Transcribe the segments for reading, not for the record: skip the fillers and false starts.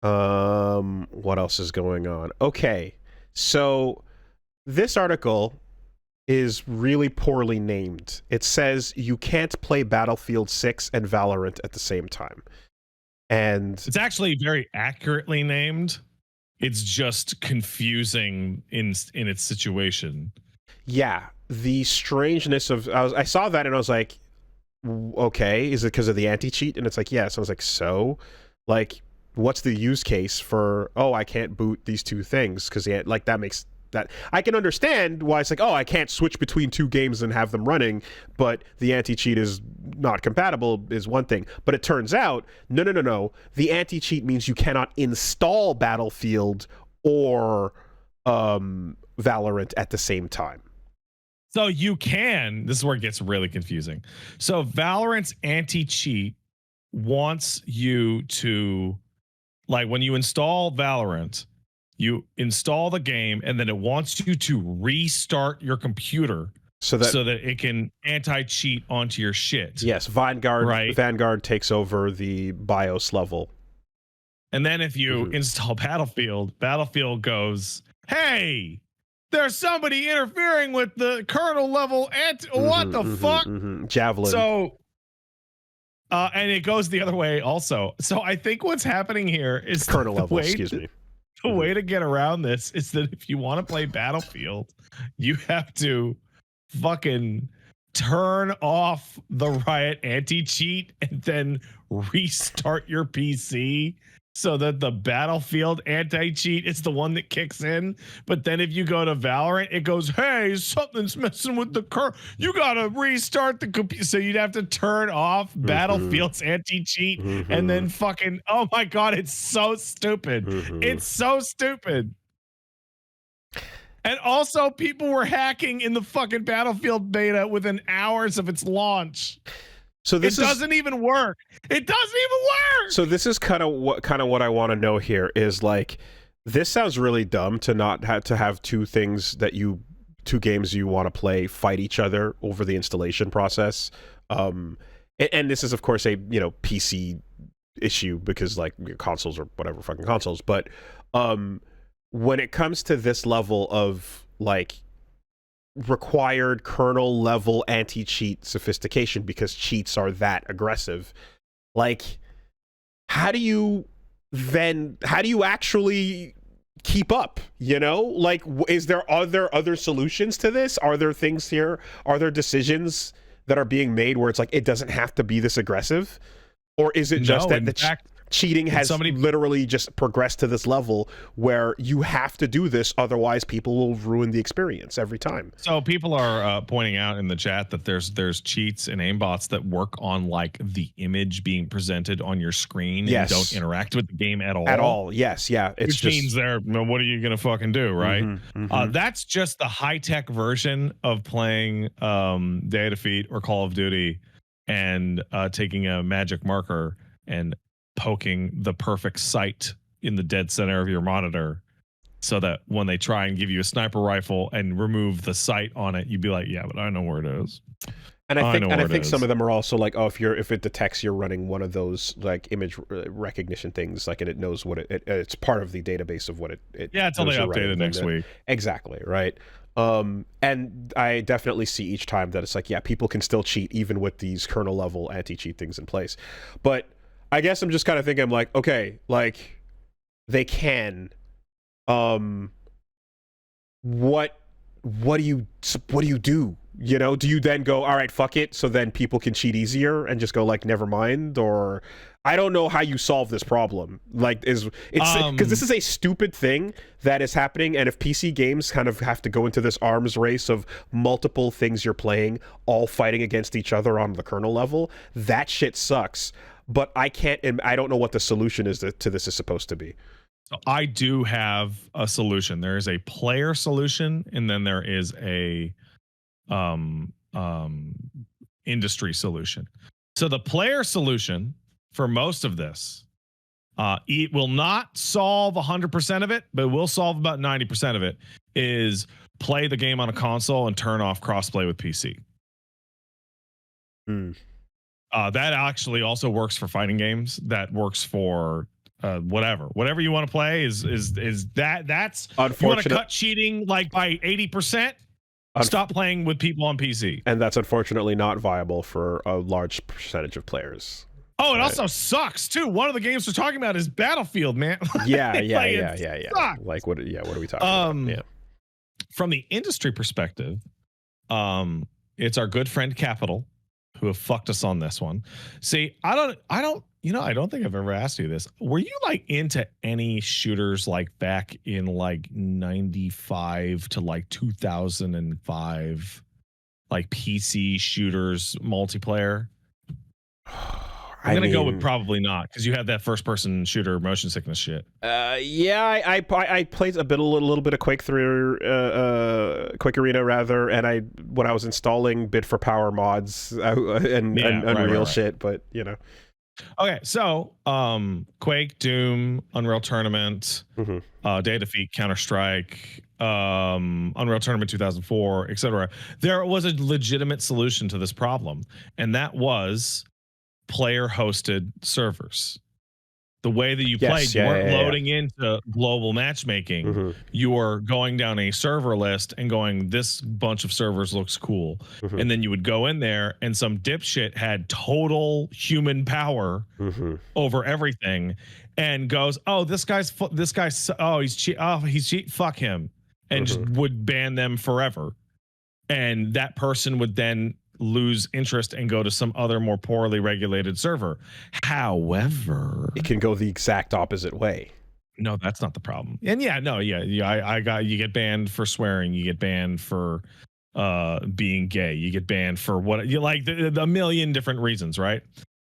What else is going on? Okay, so this article is really poorly named. It says you can't play Battlefield 6 and Valorant at the same time. And it's actually very accurately named. It's just confusing in its situation. Yeah, the strangeness of I saw that and I was like, okay, is it because of the anti-cheat? And it's like, yes. I was like, so, like, what's the use case for? Oh, I can't boot these two things because like that makes that I can understand why it's like, oh, I can't switch between two games and have them running, but the anti-cheat is not compatible is one thing. But it turns out, no. The anti-cheat means you cannot install Battlefield or Valorant at the same time. So you can, this is where it gets really confusing. So Valorant's anti-cheat wants you to, like, when you install Valorant, you install the game and then it wants you to restart your computer so that it can anti-cheat onto your shit. Yes, Vanguard takes over the BIOS level. And then if you install Battlefield goes, hey, there's somebody interfering with the kernel level what the fuck? Javelin. So and it goes the other way also. So I think what's happening here is kernel level, excuse me. The way to get around this is that if you want to play Battlefield, you have to fucking turn off the Riot anti-cheat and then restart your PC so that the Battlefield anti-cheat is the one that kicks in. But then if you go to Valorant, it goes, hey, something's messing with the kernel. You got to restart the computer. So you'd have to turn off Battlefield's anti-cheat and then fucking, oh my God, it's so stupid. It's so stupid. And also people were hacking in the fucking Battlefield beta within hours of its launch. So this doesn't even work. It doesn't even work. So this is kind of what I want to know here is, like, this sounds really dumb to not have two games you want to play fight each other over the installation process. And this is of course a PC issue because like consoles or whatever fucking consoles, but when it comes to this level of like required kernel level anti-cheat sophistication because cheats are that aggressive, like how do you actually keep up, like are there other solutions to this? Are there things here, are there decisions that are being made where it's like it doesn't have to be this aggressive, or is it just that cheating has literally just progressed to this level where you have to do this, otherwise people will ruin the experience every time? So people are pointing out in the chat that there's cheats and aimbots that work on like the image being presented on your screen and don't interact with the game at all. Yes, yeah. Which means what are you gonna fucking do, right? That's just the high-tech version of playing Day of Defeat or Call of Duty and taking a magic marker and poking the perfect sight in the dead center of your monitor so that when they try and give you a sniper rifle and remove the sight on it, you'd be like, yeah, but I know where it is. And I think some of them are also like, oh, if it detects you're running one of those like image recognition things, like, and it knows what it's part of the database of what it until they update it next week. Exactly, right. And I definitely see each time that it's like, yeah, people can still cheat even with these kernel level anti-cheat things in place. But I guess I'm just kind of thinking, I'm like, okay, like they can, what do you do? Do you then go, all right, fuck it, so then people can cheat easier and just go like, never mind? Or I don't know how you solve this problem. Like, it's because this is a stupid thing that is happening, and if PC games kind of have to go into this arms race of multiple things you're playing all fighting against each other on the kernel level, that shit sucks. But I don't know what the solution is to this is supposed to be. So I do have a solution. There is a player solution, and then there is a industry solution. So the player solution for most of this, it will not solve 100% of it, but will solve about 90% of it, is play the game on a console and turn off crossplay with PC. That actually also works for fighting games. That works for whatever you want to play is that's you want to cut cheating like by 80%. Stop playing with people on PC. And that's unfortunately not viable for a large percentage of players. Oh, it also sucks too. One of the games we're talking about is Battlefield, man. Yeah. Sucks. Like what are we talking about? Yeah. From the industry perspective, it's our good friend Capital who have fucked us on this one. See, I don't think I've ever asked you this. Were you like into any shooters like back in like 95 to like 2005, like PC shooters multiplayer? I'm going to go with probably not, because you have that first person shooter motion sickness shit. Yeah, I played a little bit of Quake Arena rather, and when I was installing Bid for Power mods and Unreal shit, but you know. Okay, so Quake, Doom, Unreal Tournament, Day of Defeat, Counter-Strike, Unreal Tournament 2004, etc. There was a legitimate solution to this problem, and that was player-hosted servers. The way that you played, you weren't loading into global matchmaking. You were going down a server list and going, this bunch of servers looks cool. And then you would go in there and some dipshit had total human power over everything and goes, oh, he's cheat, fuck him. And just would ban them forever. And that person would then lose interest and go to some other more poorly regulated server. However, it can go the exact opposite way. No, that's not the problem. And you get banned for swearing, you get banned for being gay, you get banned for what you like, a million different reasons, right?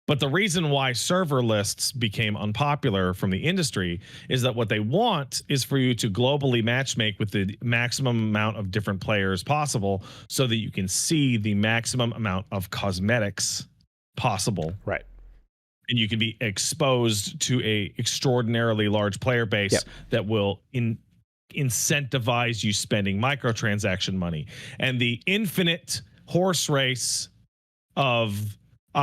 But the reason why server lists became unpopular from the industry is that what they want is for you to globally matchmake with the maximum amount of different players possible so that you can see the maximum amount of cosmetics possible. Right. And you can be exposed to a extraordinarily large player base that will incentivize you spending microtransaction money. And the infinite horse race of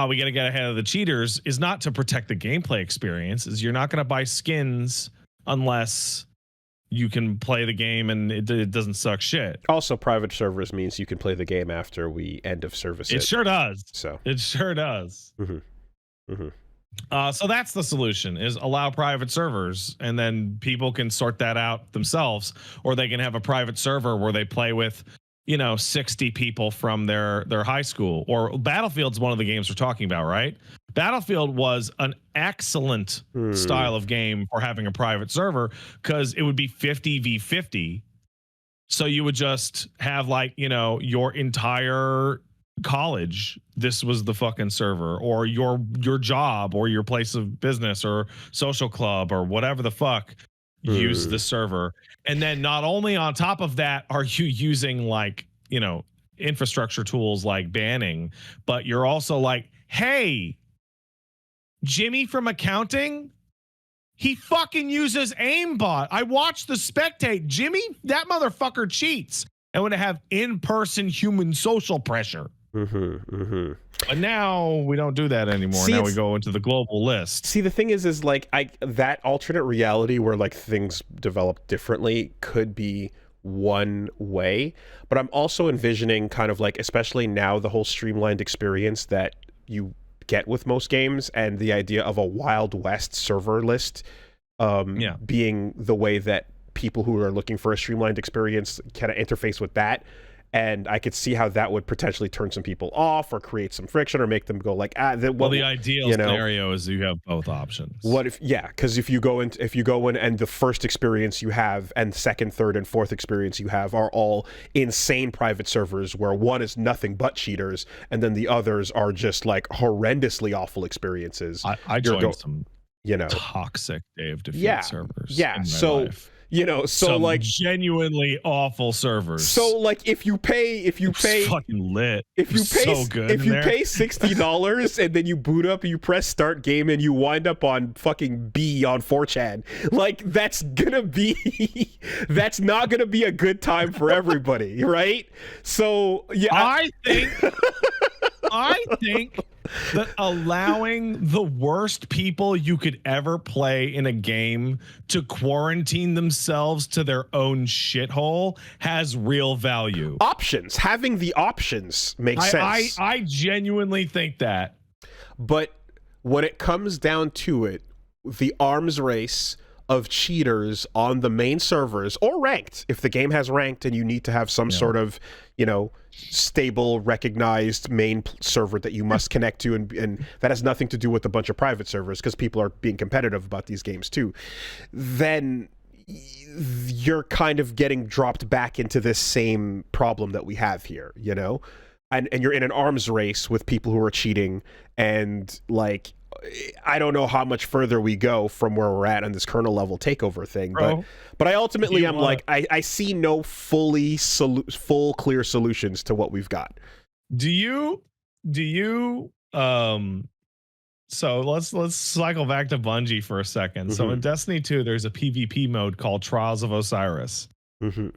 we got to get ahead of the cheaters is not to protect the gameplay experience. Is you're not going to buy skins unless you can play the game and it doesn't suck shit. Also, private servers means you can play the game after we end of service. It sure does. So it sure does. So that's the solution: is allow private servers, and then people can sort that out themselves, or they can have a private server where they play with 60 people from their high school. Or Battlefield's one of the games we're talking about, right? Battlefield was an excellent style of game for having a private server because it would be 50v50. So you would just have your entire college, this was the fucking server, or your job or your place of business or social club or whatever the fuck. Use the server. And then not only on top of that are you using infrastructure tools like banning, but you're also like, hey, Jimmy from accounting, he fucking uses aimbot. I watched the spectate. Jimmy, that motherfucker cheats. And would have in-person human social pressure. But now we don't do that anymore. Now we go into the global list. See, the thing is that alternate reality where things develop differently could be one way, but I'm also envisioning kind of especially now, the whole streamlined experience that you get with most games and the idea of a Wild West server list being the way that people who are looking for a streamlined experience kind of interface with that. And I could see how that would potentially turn some people off or create some friction or make them go the ideal scenario is you have both options. Because if you go in and the first experience you have and second, third, and fourth experience you have are all insane private servers where one is nothing but cheaters and then the others are just horrendously awful experiences. I joined some toxic Day of Defeat servers. Yeah, life. So genuinely awful servers. So if you pay fucking lit. If you pay so good if you pay $60 and then you boot up, you press start game and you wind up on fucking B on 4chan, that's not gonna be a good time for everybody, right? So yeah, I think that allowing the worst people you could ever play in a game to quarantine themselves to their own shithole has real value. Options, having the options makes sense. I genuinely think that. But when it comes down to it, the arms race of cheaters on the main servers, or ranked, if the game has ranked and you need to have some sort of, you know, stable, recognized main server that you must connect to, and that has nothing to do with a bunch of private servers, because people are being competitive about these games too, then you're kind of getting dropped back into this same problem that we have here, you know? And you're in an arms race with people who are cheating, and like, I don't know how much further we go from where we're at on this kernel level takeover thing, but I ultimately am like, I see no full clear solutions to what we've got. Do you so let's cycle back to Bungie for a second. So in Destiny 2 there's a PvP mode called Trials of Osiris.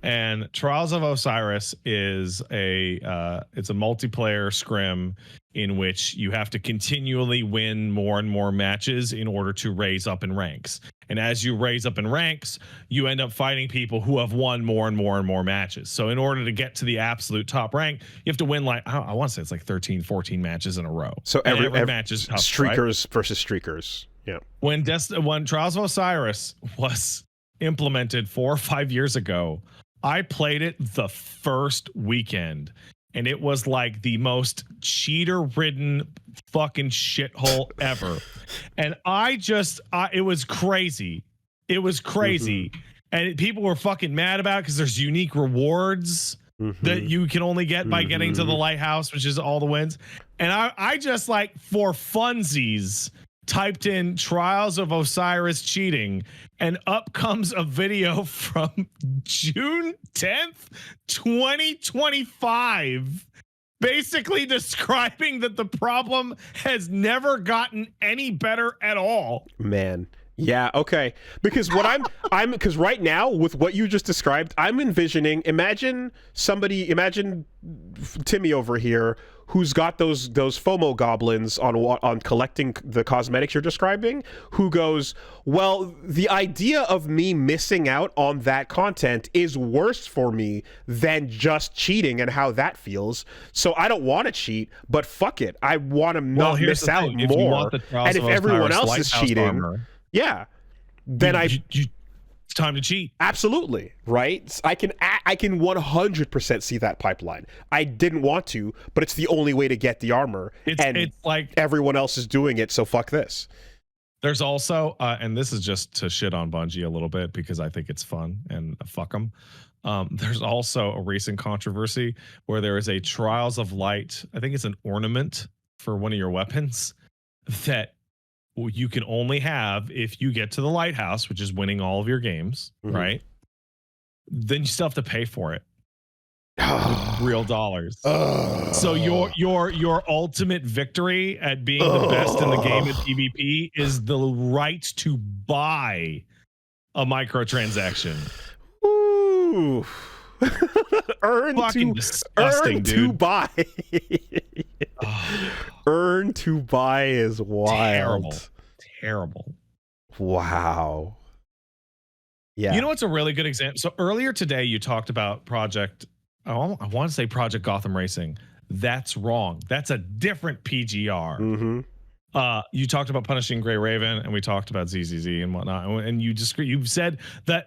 And Trials of Osiris is it's a multiplayer scrim in which you have to continually win more and more matches in order to raise up in ranks. And as you raise up in ranks, you end up fighting people who have won more and more and more matches. So in order to get to the absolute top rank, you have to win like, I want to say it's like 13, 14 matches in a row. So every match is tough, streakers right? versus streakers. Yeah. When Trials of Osiris was implemented 4 or 5 years ago, I played it the first weekend, and it was like the most cheater-ridden fucking shithole ever. And it was crazy. It was crazy. And people were fucking mad about it because there's unique rewards that you can only get by getting to the lighthouse, which is all the wins. And I just, like, for funsies, typed in Trials of Osiris cheating, and up comes a video from June 10th, 2025, basically describing that the problem has never gotten any better at all. Man. Yeah, okay. Because what because right now with what you just described, I'm envisioning, imagine Timmy over here who's got those FOMO goblins on collecting the cosmetics you're describing, who goes, well, the idea of me missing out on that content is worse for me than just cheating and how that feels. So I don't want to cheat, but fuck it. I want to not miss out more. And if everyone else is cheating, then it's time to cheat. Absolutely, right? I can 100% see that pipeline. I didn't want to, but it's the only way to get the armor. It's like everyone else is doing it, so fuck this. There's also, and this is just to shit on Bungie a little bit because I think it's fun and fuck them. There's also a recent controversy where there is a Trials of Light, I think it's an ornament for one of your weapons that you can only have if you get to the lighthouse, which is winning all of your games, right? Then you still have to pay for it with real dollars. So your ultimate victory at being the best in the game at PvP is the right to buy a microtransaction. Ooh. Earn to buy. Earn to buy is wild. Terrible. Wow. Yeah. You know what's a really good example? So earlier today you talked about Project Gotham Racing. That's wrong. That's a different PGR. You talked about Punishing Grey Raven, and we talked about ZZZ and whatnot, and you said that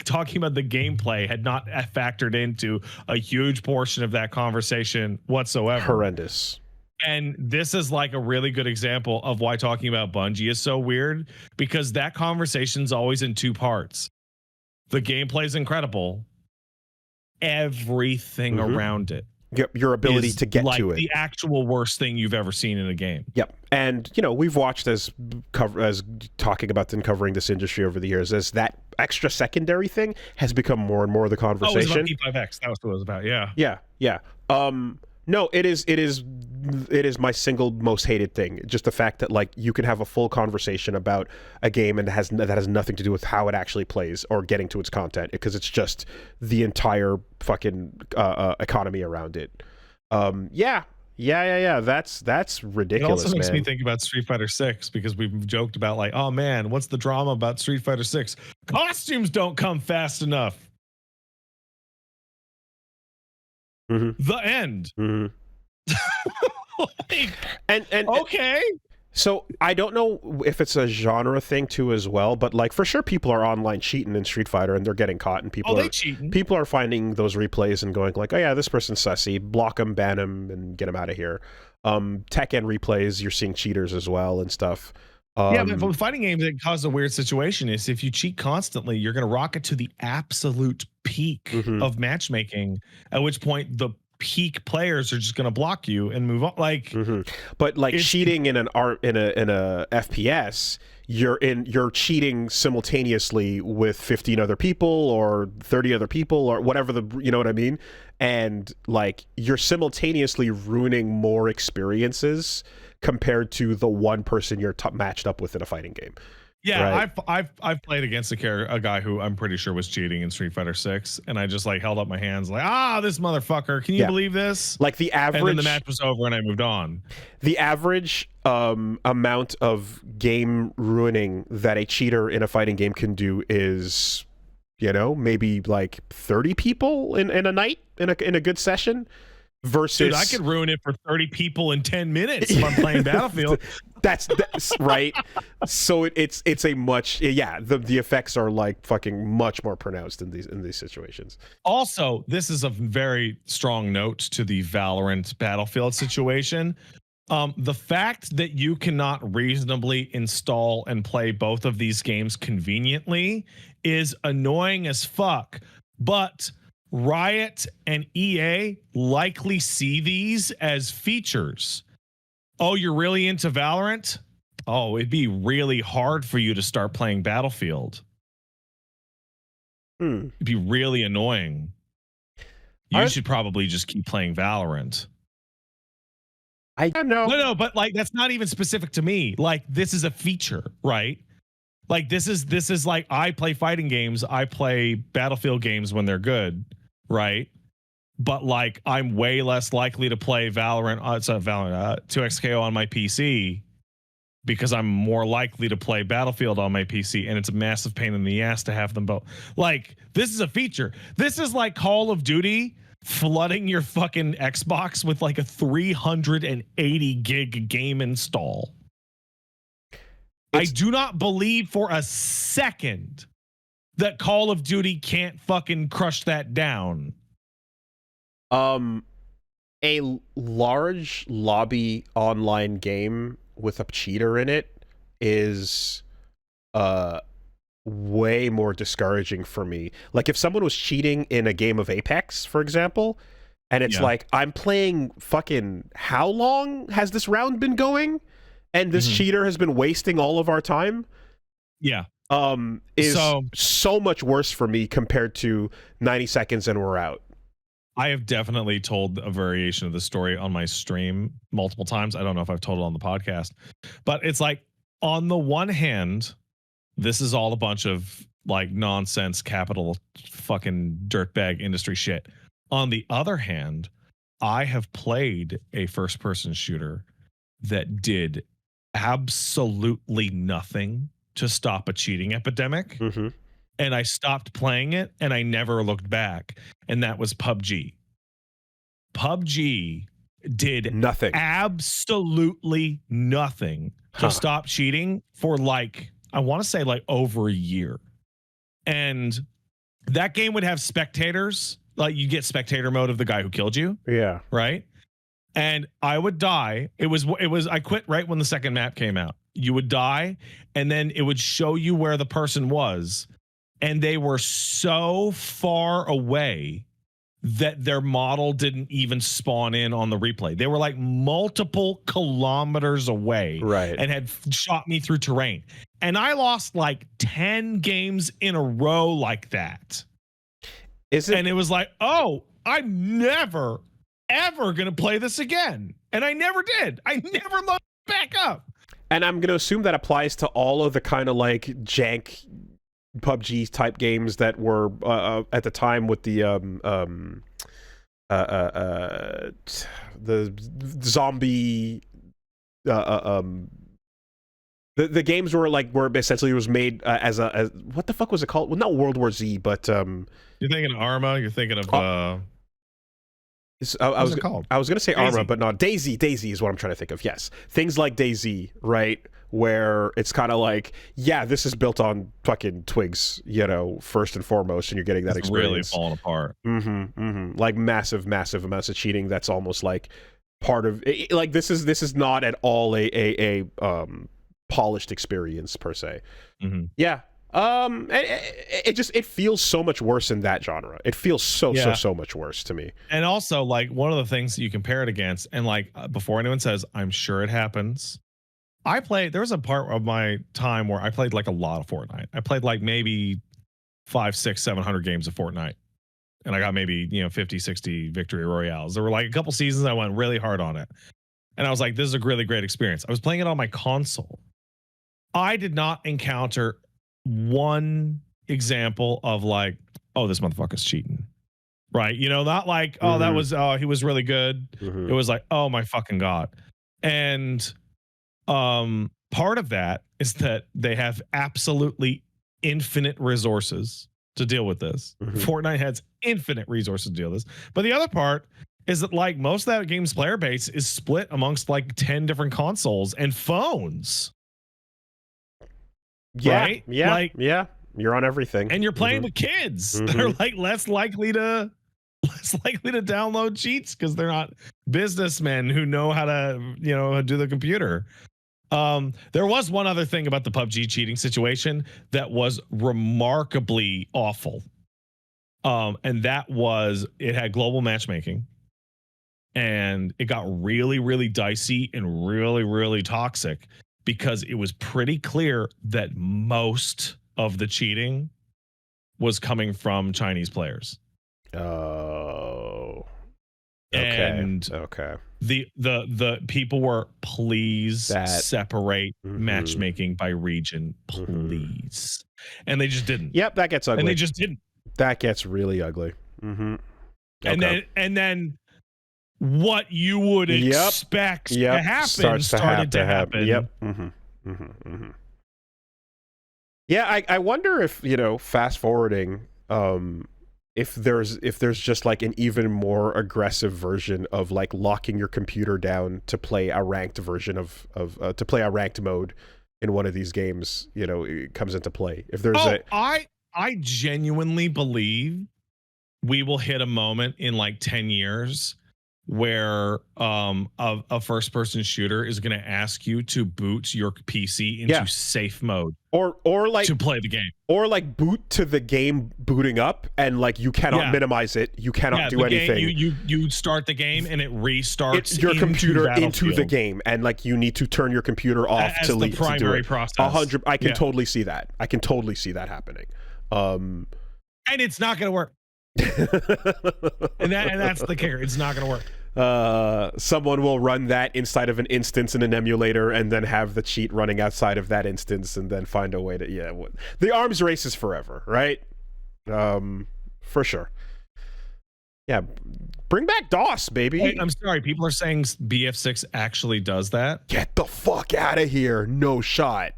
talking about the gameplay had not factored into a huge portion of that conversation whatsoever. Horrendous. And this is like a really good example of why talking about Bungie is so weird, because that conversation's always in two parts. The gameplay is incredible. Everything around it. Yep, your ability to get to it. The actual worst thing you've ever seen in a game. Yep. And, you know, we've watched as talking about and covering this industry over the years, as that extra secondary thing has become more and more the conversation. Oh, it was about P5X. That was what it was about. Yeah. Yeah. No, it is my single most hated thing. Just the fact that, like, you can have a full conversation about a game and that has nothing to do with how it actually plays or getting to its content, because it's just the entire fucking economy around it. Yeah, Yeah. That's It ridiculous, also makes me man. think about Street Fighter 6 because we've joked about like, oh man, what's the drama about Street Fighter 6? Costumes don't come fast enough. hmm The end. hmm Like, and okay. so I don't know if it's a genre thing too as well, but like for sure people are online cheating in Street Fighter and they're getting caught, and Oh, they cheating. people are finding those replays and going like, oh yeah, this person's sussy, block him, ban him, and get him out of here. Tekken replays, you're seeing cheaters as well and stuff. Yeah, but with fighting games, it causes a weird situation. Is if you cheat constantly, you're going to rocket to the absolute peak of matchmaking. At which point, the peak players are just going to block you and move on. Like, but like cheating in an FPS, you're cheating simultaneously with 15 other people or 30 other people or whatever, you know what I mean? And like you're simultaneously ruining more experiences compared to the one person you're matched up with in a fighting game. yeah, Right. I've played against a guy who I'm pretty sure was cheating in Street Fighter 6, and I just like held up my hands like, this motherfucker. Can you believe this? Like the average, and then the match was over and I moved on. the average amount of game ruining that a cheater in a fighting game can do is, you know, maybe like 30 people in a night in a good session. Versus, Dude, I could ruin it for 30 people in 10 minutes if I'm playing Battlefield. that's right. So it's a much, the effects are like fucking much more pronounced in these situations. Also, this is a very strong note to the Valorant Battlefield situation. The fact that you cannot reasonably install and play both of these games conveniently is annoying as fuck. But Riot and EA likely see these as features. Oh, you're really into Valorant? Oh, it'd be really hard for you to start playing Battlefield. It'd be really annoying. You should probably just keep playing Valorant. I don't know. No, but like that's not even specific to me. Like this is a feature, right? Like this is like I play fighting games, I play Battlefield games when they're good, right? But like I'm way less likely to play Valorant, 2XKO on my PC because I'm more likely to play Battlefield on my PC, and it's a massive pain in the ass to have them both. Like this is a feature. This is like Call of Duty flooding your fucking Xbox with like a 380 gig game install. I do not believe for a second that Call of Duty can't fucking crush that down. A large lobby online game with a cheater in it is way more discouraging for me. Like if someone was cheating in a game of Apex, for example, and it's like, I'm playing fucking, how long has this round been going? And this cheater has been wasting all of our time. Yeah. Is so much worse for me compared to 90 seconds and we're out. I have definitely told a variation of the story on my stream multiple times. I don't know if I've told it on the podcast, but it's like, on the one hand, this is all a bunch of like nonsense, capital fucking dirtbag industry shit. On the other hand, I have played a first person shooter that did absolutely nothing to stop a cheating epidemic. And I stopped playing it and I never looked back. And that was PUBG. PUBG did nothing, absolutely nothing to stop cheating for like, I want to say like over a year. And that game would have spectators, like you get spectator mode of the guy who killed you. Yeah. Right. And I would die. It was, I quit right when the second map came out. You would die and then it would show you where the person was. And they were so far away that their model didn't even spawn in on the replay. They were like multiple kilometers away, right, and had shot me through terrain. And I lost like 10 games in a row like that. And it was like, oh, I'm never, ever going to play this again. And I never did. I never looked back up. And I'm going to assume that applies to all of the kind of like jank PUBG type games that were at the time with the the zombie the games were essentially was made as what the fuck was it called? Well, not World War Z, but You're thinking of Arma. You're thinking of I was called? I was gonna say Daisy. Arma, but not Daisy. Daisy is what I'm trying to think of. Yes, things like Daisy, right? Where it's kind of like, yeah, this is built on fucking twigs, first and foremost, and you're getting that experience. Really falling apart. Like massive amounts of cheating. That's almost like part of like this is not at all a polished experience per se. Yeah. It feels so much worse in that genre. It feels so much worse to me. And also, like, one of the things that you compare it against, and like before anyone says, I'm sure it happens. There was a part of my time where I played like a lot of Fortnite. I played like maybe 500, 600, 700 games of Fortnite. And I got maybe, 50, 60 victory royales. There were like a couple seasons I went really hard on it. And I was like, this is a really great experience. I was playing it on my console. I did not encounter one example of like, oh, this motherfucker's cheating. Right. Not like, oh, that was, he was really good. It was like, oh my fucking God. And part of that is that they have absolutely infinite resources to deal with this. Fortnite has infinite resources to deal with this. But the other part is that like most of that game's player base is split amongst like 10 different consoles and phones. Yeah, right? yeah, like, yeah. You're on everything, and you're playing with kids that are like less likely to download cheats because they're not businessmen who know how to do the computer. There was one other thing about the PUBG cheating situation that was remarkably awful, and that was it had global matchmaking, and it got really, really dicey and really, really toxic. Because it was pretty clear that most of the cheating was coming from Chinese players. Oh. Okay. And the people were, please separate matchmaking by region, please. And they just didn't. Yep, that gets ugly. And they just didn't. That gets really ugly. And then what you would expect to happen started to happen. Yep. Yeah, I wonder if, fast forwarding, if there's just like an even more aggressive version of like locking your computer down to play a ranked version of to play a ranked mode in one of these games, it comes into play. If there's I genuinely believe we will hit a moment in like 10 years where a first-person shooter is going to ask you to boot your PC into safe mode, or like to play the game, or like boot to the game booting up, and like you cannot minimize it, you cannot do anything. You start the game and it restarts your computer into the game, and like you need to turn your computer off as the primary process. 100. I can totally see that. I can totally see that happening. And it's not going to work. and that's the kicker. It's not going to work. Someone will run that inside of an instance in an emulator and then have the cheat running outside of that instance and then find a way to the arms race is forever, right? For sure. Yeah, bring back DOS, baby. Wait, I'm sorry, people are saying BF6 actually does that. Get the fuck out of here. No shot.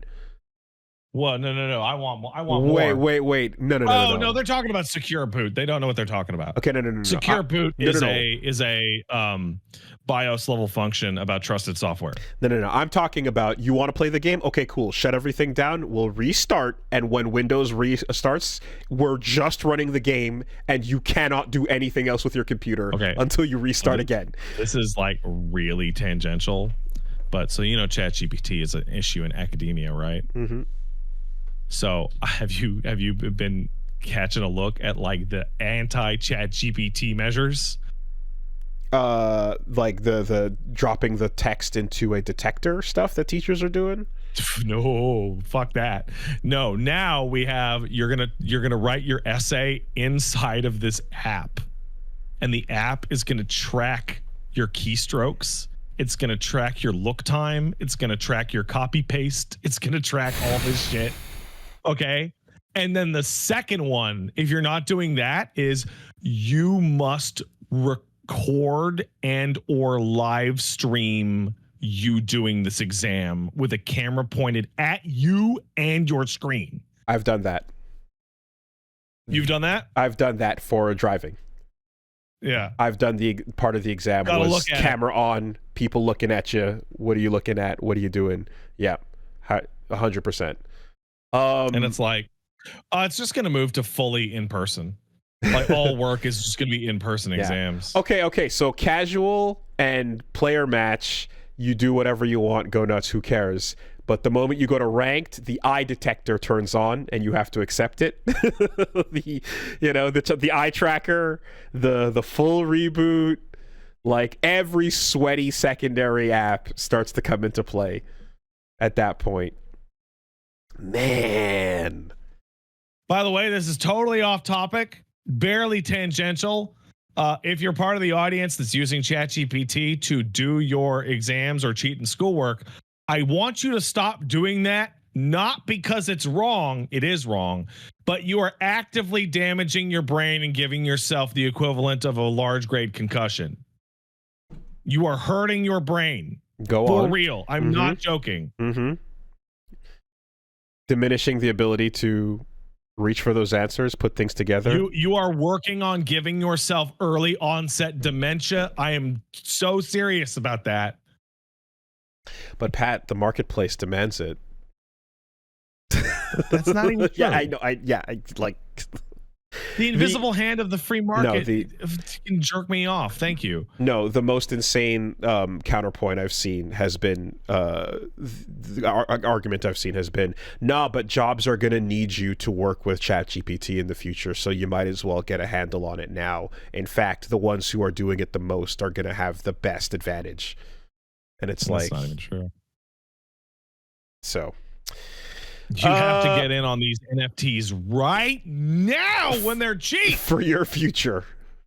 Well, no. I want more. Wait. No. They're talking about secure boot. They don't know what they're talking about. Okay, no. Secure boot is a BIOS level function about trusted software. No. I'm talking about, you want to play the game? Okay, cool. Shut everything down. We'll restart, and when Windows restarts, we're just running the game, and you cannot do anything else with your computer until you restart again. This is like really tangential, but so ChatGPT is an issue in academia, right? So have you been catching a look at like the anti-ChatGPT measures? Like the dropping the text into a detector stuff that teachers are doing? No, fuck that. No, now we have you're gonna write your essay inside of this app, and the app is gonna track your keystrokes. It's gonna track your look time. It's gonna track your copy paste. It's gonna track all this shit. Okay. And then the second one, if you're not doing that, is you must record and or live stream you doing this exam with a camera pointed at you and your screen. I've done that. You've done that? I've done that for driving. Yeah. I've done the part of the exam was camera on, people looking at you. What are you looking at? What are you doing? Yeah, 100%. And it's like, it's just going to move to fully in person. Like all work is just going to be in person exams. Okay. So casual and player match, you do whatever you want, go nuts, who cares? But the moment you go to ranked, the eye detector turns on and you have to accept it. the eye tracker, the full reboot, like every sweaty secondary app starts to come into play at that point. Man. By the way, this is totally off topic, barely tangential. If you're part of the audience that's using ChatGPT to do your exams or cheat in schoolwork, I want you to stop doing that, not because it's wrong, it is wrong, but you are actively damaging your brain and giving yourself the equivalent of a large grade concussion. You are hurting your brain. Go on. For real. I'm not joking. Diminishing the ability to reach for those answers, put things together. You are working on giving yourself early onset dementia. I am so serious about that. But Pat, the marketplace demands it. That's not even true. Yeah, I know. The invisible hand of the free market can jerk me off. Thank you. No, the most insane counterpoint I've seen has been the argument I've seen has been, nah, but jobs are going to need you to work with ChatGPT in the future, so you might as well get a handle on it now. In fact, the ones who are doing it the most are going to have the best advantage. And it's That's not even true. So you have to get in on these NFTs right now when they're cheap for your future.